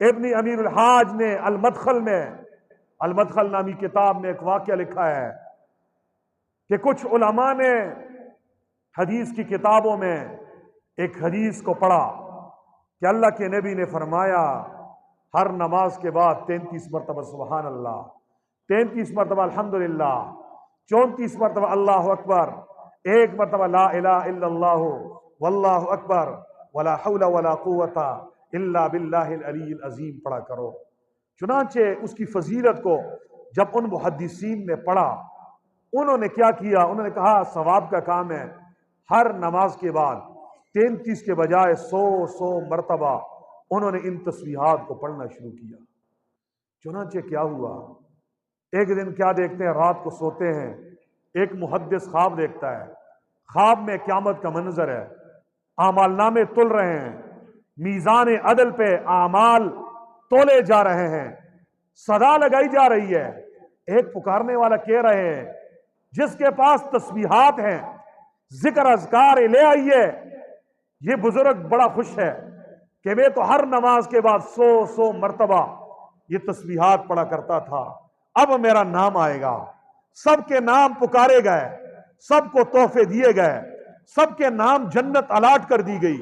ابن امیر الحاج نے المدخل نامی کتاب میں ایک واقعہ لکھا ہے کہ کچھ علماء نے حدیث کی کتابوں میں ایک حدیث کو پڑھا کہ اللہ کے نبی نے فرمایا ہر نماز کے بعد 33 مرتبہ سبحان اللہ، 33 مرتبہ الحمدللہ، 34 مرتبہ اللہ اکبر، 1 مرتبہ لا الہ الا اللہ واللہ اکبر ولا حول ولا قوت الا باللہ العلی العظیم پڑھا کرو۔ چنانچہ اس کی فضیلت کو جب ان محدثین نے پڑھا، انہوں نے کیا کیا؟ انہوں نے کہا ثواب کا کام ہے، ہر نماز کے بعد 33 کے بجائے 100 مرتبہ انہوں نے ان تسبیحات کو پڑھنا شروع کیا۔ چنانچہ کیا ہوا؟ ایک دن کیا دیکھتے ہیں، رات کو سوتے ہیں، ایک محدث خواب دیکھتا ہے۔ خواب میں قیامت کا منظر ہے، اعمال نامے تل رہے ہیں، میزان عدل پہ اعمال تولے جا رہے ہیں، صدا لگائی جا رہی ہے، ایک پکارنے والا کہہ رہے ہیں جس کے پاس تسبیحات ہیں، ذکر اذکار لے آئیے۔ یہ بزرگ بڑا خوش ہے کہ میں تو ہر نماز کے بعد 100 مرتبہ یہ تسبیحات پڑھا کرتا تھا، اب میرا نام آئے گا۔ سب کے نام پکارے گئے، سب کو تحفے دیے گئے، سب کے نام جنت الاٹ کر دی گئی،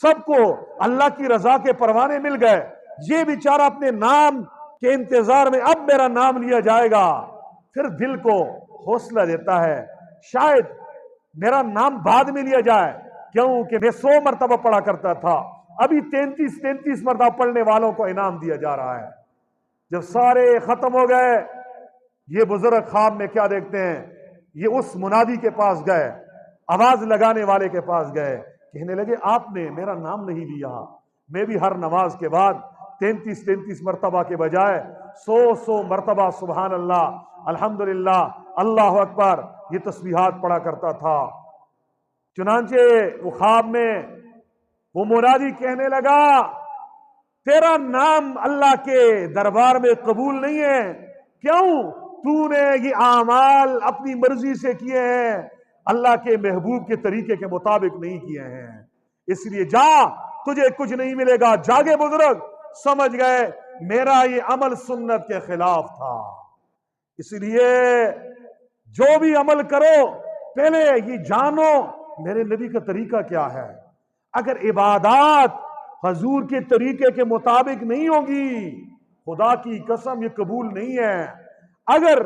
سب کو اللہ کی رضا کے پروانے مل گئے۔ یہ بیچارہ اپنے نام کے انتظار میں اب میرا نام لیا جائے گا، پھر دل کو حوصلہ دیتا ہے شاید میرا نام بعد میں لیا جائے، کیونکہ میں 100 مرتبہ پڑھا کرتا تھا، ابھی 33 مرتبہ پڑھنے والوں کو انعام دیا جا رہا ہے۔ جب سارے ختم ہو گئے، یہ بزرگ خواب میں کیا دیکھتے ہیں؟ یہ اس منادی کے پاس گئے، آواز لگانے والے کے پاس گئے، کہنے لگے آپ نے میرا نام نہیں لیا، میں بھی ہر نماز کے بعد 33 مرتبہ کے بجائے 100 مرتبہ سبحان اللہ، الحمدللہ، اللہ اکبر یہ تسبیحات پڑھا کرتا تھا۔ چنانچہ وہ خواب میں وہ منادی کہنے لگا تیرا نام اللہ کے دربار میں قبول نہیں ہے، کیوں؟ تو نے یہ اعمال اپنی مرضی سے کیے ہیں، اللہ کے محبوب کے طریقے کے مطابق نہیں کیے ہیں، اس لیے جا، تجھے کچھ نہیں ملے گا۔ جاگے بزرگ سمجھ گئے میرا یہ عمل سنت کے خلاف تھا، اس لیے جو بھی عمل کرو پہلے یہ جانو میرے نبی کا طریقہ کیا ہے۔ اگر عبادات حضور کے طریقے کے مطابق نہیں ہوگی، خدا کی قسم یہ قبول نہیں ہے۔ اگر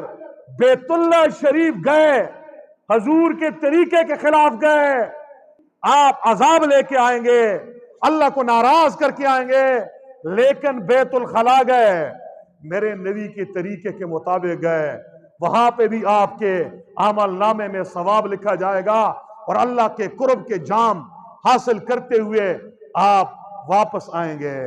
بیت اللہ شریف گئے، حضور کے طریقے کے خلاف گئے، آپ عذاب لے کے آئیں گے، اللہ کو ناراض کر کے آئیں گے، لیکن بیت الخلا گئے، میرے نبی کے طریقے کے مطابق گئے، وہاں پہ بھی آپ کے عمل نامے میں ثواب لکھا جائے گا، اور اللہ کے قرب کے جام حاصل کرتے ہوئے آپ واپس آئیں گے۔